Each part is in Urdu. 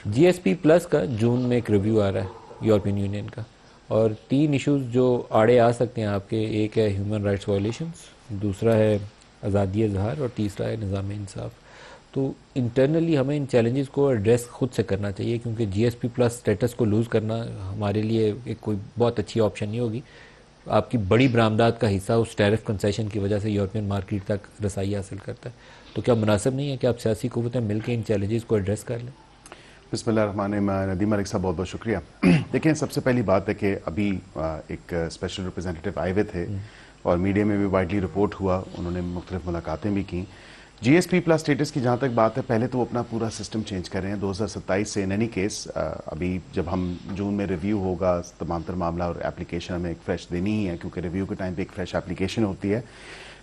جی ایس پی پلس کا جون میں ایک ریویو آ رہا ہے یورپین یونین کا، اور 3 ایشوز جو آڑے آ سکتے ہیں آپ کے، ایک ہے ہیومن رائٹس وائلیشنز، دوسرا ہے آزادی اظہار، اور تیسرا ہے نظام انصاف۔ تو انٹرنلی ہمیں ان چیلنجز کو ایڈریس خود سے کرنا چاہیے، کیونکہ جی ایس پی پلس اسٹیٹس کو لوز کرنا ہمارے لیے ایک کوئی بہت اچھی آپشن نہیں ہوگی۔ آپ کی بڑی برآمدات کا حصہ اس ٹیرف کنسیشن کی وجہ سے یورپین مارکیٹ تک رسائی حاصل کرتا ہے، تو کیا مناسب نہیں ہے کہ آپ سیاسی قوتیں مل کے ان چیلنجز کو ایڈریس کر لیں؟ بسم اللہ الرحمن الرحیم۔ ندیم ملک صاحب بہت بہت شکریہ۔ دیکھیں، سب سے پہلی بات ہے کہ ابھی ایک اسپیشل ریپرزینٹیو آئے ہوئے تھے اور میڈیا میں بھی وائڈلی رپورٹ ہوا، انہوں نے مختلف ملاقاتیں بھی کیں۔ جی ایس پی پلس اسٹیٹس کی جہاں تک بات ہے، پہلے تو وہ اپنا پورا سسٹم چینج کر رہے ہیں 2027 سے۔ ان اینی کیس ابھی جب ہم جون میں ریویو ہوگا تمام تر معاملہ اور اپلیکیشن ہمیں ایک فریش دینی ہی ہے، کیونکہ ریویو کے ٹائم پہ ایک فریش اپلیکیشن ہوتی ہے،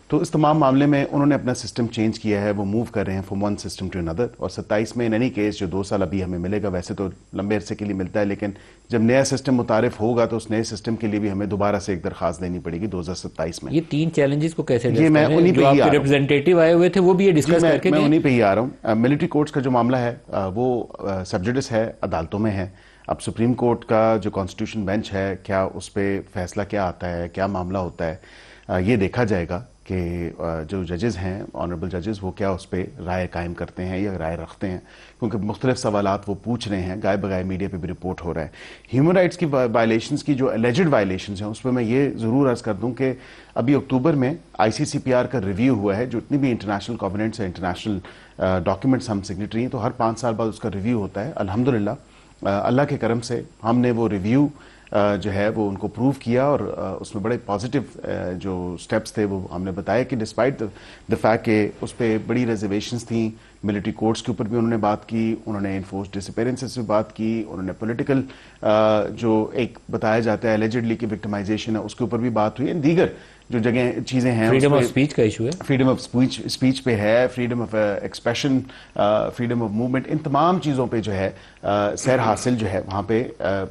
تو اس تمام معاملے میں انہوں نے اپنا سسٹم چینج کیا ہے، وہ موو کر رہے ہیں فرام ون سسٹم ٹو اندر۔ اور 27 میں ان اینی کیس جو 2 سال ابھی ہمیں ملے گا، ویسے تو لمبے عرصے کے لیے ملتا ہے، لیکن جب نیا سسٹم متعارف ہوگا تو اس نئے سسٹم کے لیے بھی ہمیں دوبارہ سے ایک درخواست دینی پڑے گی 2027 میں۔ یہ 3 چیلنجز کو کیسے یہ میں انہی پہ جو آپ ہی کے آ رہا ہوں، ریپرزینٹیٹیو آئے ہوئے تھے وہ بھی یہ ڈسکس کر کے میں گئے؟ انہی پہ ہی آ رہا ہوں۔ ملٹری کورٹس کا جو معاملہ ہے وہ سب جوڈس ہے، عدالتوں میں ہے۔ اب سپریم کورٹ کا جو کانسٹیٹیوشن بینچ ہے، کیا اس پہ فیصلہ کیا آتا ہے، کیا معاملہ ہوتا ہے، یہ دیکھا جائے گا کہ جو ججز ہیں، آنریبل ججز، وہ کیا اس پہ رائے قائم کرتے ہیں یا رائے رکھتے ہیں، کیونکہ مختلف سوالات وہ پوچھ رہے ہیں، گائے بگائے میڈیا پہ بھی رپورٹ ہو رہا ہے۔ ہیومن رائٹس کی وائلیشنز کی جو الیجڈ وائلیشنز ہیں، اس پہ میں یہ ضرور عرض کر دوں کہ ابھی اکتوبر میں آئی سی سی پی آر کا ریویو ہوا ہے، جو اتنی بھی انٹرنیشنل کووننٹس ہیں، انٹرنیشنل ڈاکیومنٹس ہم سگنیٹری ہیں، تو ہر 5 سال بعد اس کا ریویو ہوتا ہے۔ الحمدللہ اللہ کے کرم سے ہم نے وہ ریویو جو ہے وہ ان کو پروو کیا، اور اس میں بڑے پازیٹیو جو سٹیپس تھے وہ ہم نے بتایا کہ ڈسپائٹ دا فیکٹ کہ اس پہ بڑی ریزرویشنز تھیں، ملٹری کورٹس کے اوپر بھی انہوں نے بات کی، انہوں نے انفورس ڈس اپیرنسز سے بات کی، انہوں نے پولیٹیکل جو ایک بتایا جاتا ہے الیجڈلی کہ وکٹمائزیشن ہے، اس کے اوپر بھی بات ہوئی، دیگر جو جگہ چیزیں ہیں، فریڈم آف اسپیچ کا ایشو ہے، فریڈم آف اسپیچ پہ ہے، freedom of expression, freedom of movement, ان تمام چیزوں پہ جو ہے سیر حاصل جو ہے وہاں پہ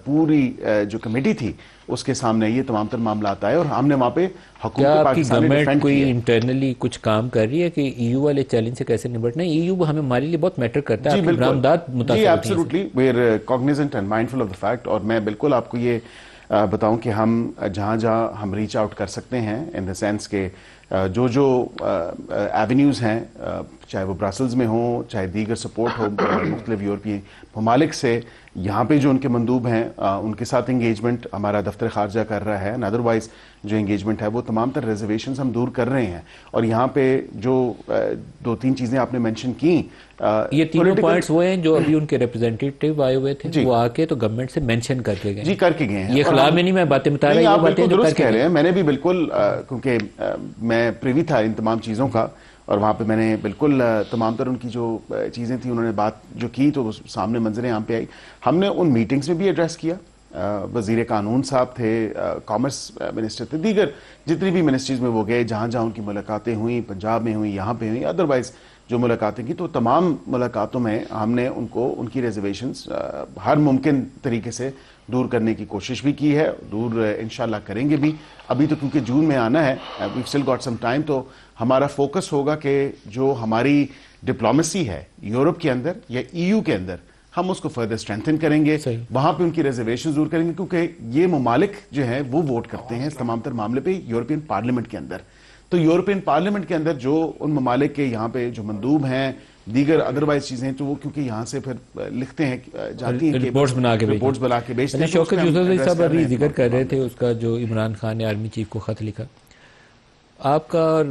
پوری جو کمیٹی تھی اس کے سامنے یہ تمام تر معاملات آئے، اور ہم نے وہاں پہ حقوق پاکستان ڈیفینڈ گورنمنٹ کوئی کیے۔ انٹرنلی کچھ کام کر رہی ہے کہ ای یو والے چیلنج سے کیسے نمٹنا ہے؟ ای یو ہمیں ہمارے لیے بہت میٹر کرتا ہے، جی آپ کی بالکل، برآمدات متاثر جی ہوتی ہیں۔ Absolutely, we are cognizant and mindful of the fact, اور میں بالکل آپ کو یہ بتاؤں کہ ہم جہاں جہاں ہم ریچ آؤٹ کر سکتے ہیں، ان دا سینس کہ جو ایونیوز ہیں، چاہے وہ برسلز میں ہوں، چاہے دیگر سپورٹ ہو مختلف یورپی ممالک سے، یہاں پہ جو ان کے مندوب ہیں ان کے ساتھ انگیجمنٹ ہمارا دفتر خارجہ کر رہا ہے، ادروائز جو انگیجمنٹ ہے وہ تمام تر ریزرویشنز ہم دور کر رہے ہیں۔ اور یہاں پہ جو 2-3 چیزیں آپ نے مینشن کیں، یہ تینوں پوائنٹس وہ ہیں جو ابھی ان کے ریپرزینٹیٹیو آئے ہوئے تھے، وہ آ کے تو گورنمنٹ سے مینشن کر کے گئے، جی کر کے گئے ہیں۔ یہ خلا میں نہیں میں باتیں بتا رہا، آپ یہ باتیں بالکل جو کر درست کے کہہ رہے گئے ہیں، میں نے بھی بالکل، کیونکہ میں پریوی تھا ان تمام چیزوں کا، اور وہاں پہ میں نے بالکل تمام تر ان کی جو چیزیں تھیں انہوں نے بات جو کی تو سامنے منظر عام پہ آئی۔ ہم نے ان میٹنگز میں بھی ایڈریس کیا، وزیر قانون صاحب تھے، کامرس منسٹر تھے، دیگر جتنی بھی منسٹریز میں وہ گئے، جہاں جہاں ان کی ملاقاتیں ہوئیں، پنجاب میں ہوئیں، یہاں پہ ہوئیں، ادروائز جو ملاقاتیں کی، تو تمام ملاقاتوں میں ہم نے ان کو ان کی ریزرویشنز ہر ممکن طریقے سے دور کرنے کی کوشش بھی کی ہے، دور انشاءاللہ کریں گے بھی۔ ابھی تو کیونکہ جون میں آنا ہے، we still got some time, تو ہمارا فوکس ہوگا کہ جو ہماری ڈپلومیسی ہے یورپ کے اندر یا ای یو کے اندر، ہم اس کو فردر اسٹرینتھن کریں گے، وہاں پہ ان کی ریزرویشن دور کریں گے، کیونکہ یہ ممالک جو ہیں وہ ووٹ کرتے ہیں اس تمام تر معاملے پہ یورپین پارلیمنٹ کے اندر۔ تو یورپین پارلیمنٹ کے اندر جو ان ممالک کے یہاں پہ جو مندوب ہیں، دیگر ادروائز چیزیں، تو وہ کیونکہ یہاں سے پھر لکھتے ہیں، جاتی ہیں، رپورٹس بنا کے بیچتے ہیں۔ شوکت یوسف صاحب ابھی ذکر کر رہے تھے اس کا جو عمران خان نے آرمی چیف کو خط لکھا، آپ کا اور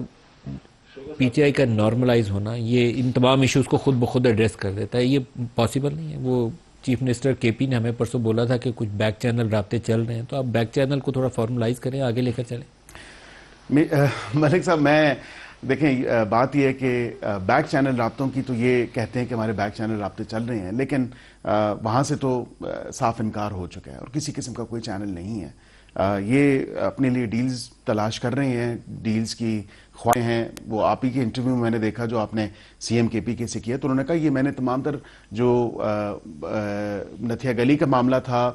پی ٹی آئی کا نارملائز ہونا یہ ان تمام ایشوز کو خود بخود ایڈریس کر دیتا ہے، یہ پاسبل نہیں ہے؟ وہ چیف منسٹر کے پی نے ہمیں پرسوں بولا تھا کہ کچھ بیک چینل رابطے چل رہے ہیں، تو آپ بیک چینل کو تھوڑا فارملائز کریں، آگے لے کر چلیں۔ ملک صاحب، میں دیکھیں بات یہ ہے کہ بیک چینل رابطوں کی تو یہ کہتے ہیں کہ ہمارے بیک چینل رابطے چل رہے ہیں، لیکن وہاں سے تو صاف انکار ہو چکا ہے، اور کسی قسم کا کوئی چینل نہیں ہے۔ یہ اپنے لیے ڈیلز تلاش کر رہے ہیں، ڈیلز کی خواہاں ہیں۔ وہ آپ ہی کے انٹرویو میں میں نے دیکھا جو آپ نے سی ایم کے پی کے سے کیا، تو انہوں نے کہا یہ میں نے تمام تر جو نتھیا گلی کا معاملہ تھا،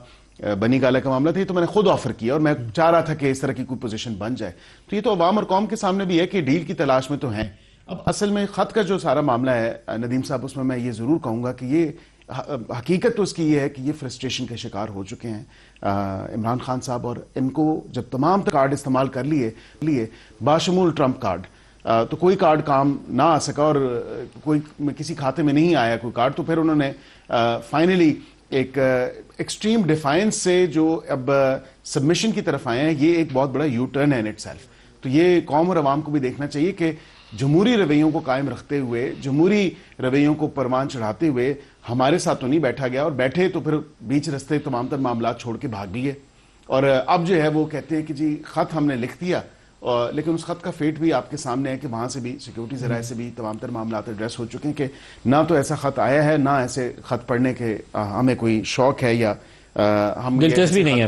بنی گالا کا معاملہ تھا، یہ تو میں نے خود آفر کیا، اور میں چاہ رہا تھا کہ اس طرح کی کوئی پوزیشن بن جائے۔ تو یہ تو عوام اور قوم کے سامنے بھی ہے کہ ڈیل کی تلاش میں تو ہیں۔ اب اصل میں خط کا جو سارا معاملہ ہے ندیم صاحب، اس میں یہ ضرور کہوں گا کہ یہ حقیقت تو اس کی یہ ہے کہ یہ فرسٹریشن کے شکار ہو چکے ہیں عمران خان صاحب، اور ان کو جب تمام کارڈ استعمال کر لیے باشمول ٹرمپ کارڈ، تو کوئی کارڈ کام نہ آ سکا اور کوئی کسی کھاتے میں نہیں آیا کوئی کارڈ، تو پھر انہوں نے فائنلی ایک ایکسٹریم ڈیفائنس سے جو اب سبمیشن کی طرف آئے ہیں، یہ ایک بہت بڑا یو ٹرن ہے ان اٹ سیلف. تو یہ قوم اور عوام کو بھی دیکھنا چاہیے کہ جمہوری رویوں کو قائم رکھتے ہوئے، جمہوری رویوں کو پروان چڑھاتے ہوئے ہمارے ساتھ تو نہیں بیٹھا گیا، اور بیٹھے تو پھر بیچ رستے تمام تر معاملات چھوڑ کے بھاگ بھی گئے. اور اب جو ہے وہ کہتے ہیں کہ جی خط ہم نے لکھ دیا، لیکن اس خط کا فیٹ بھی آپ کے سامنے ہے کہ وہاں سے بھی سیکیورٹی ذرائع سے بھی تمام تر معاملات ایڈریس ہو چکے ہیں کہ نہ تو ایسا خط آیا ہے، نہ ایسے خط پڑھنے کے ہمیں کوئی شوق ہے یا ہم دلچسپی نہیں ہے.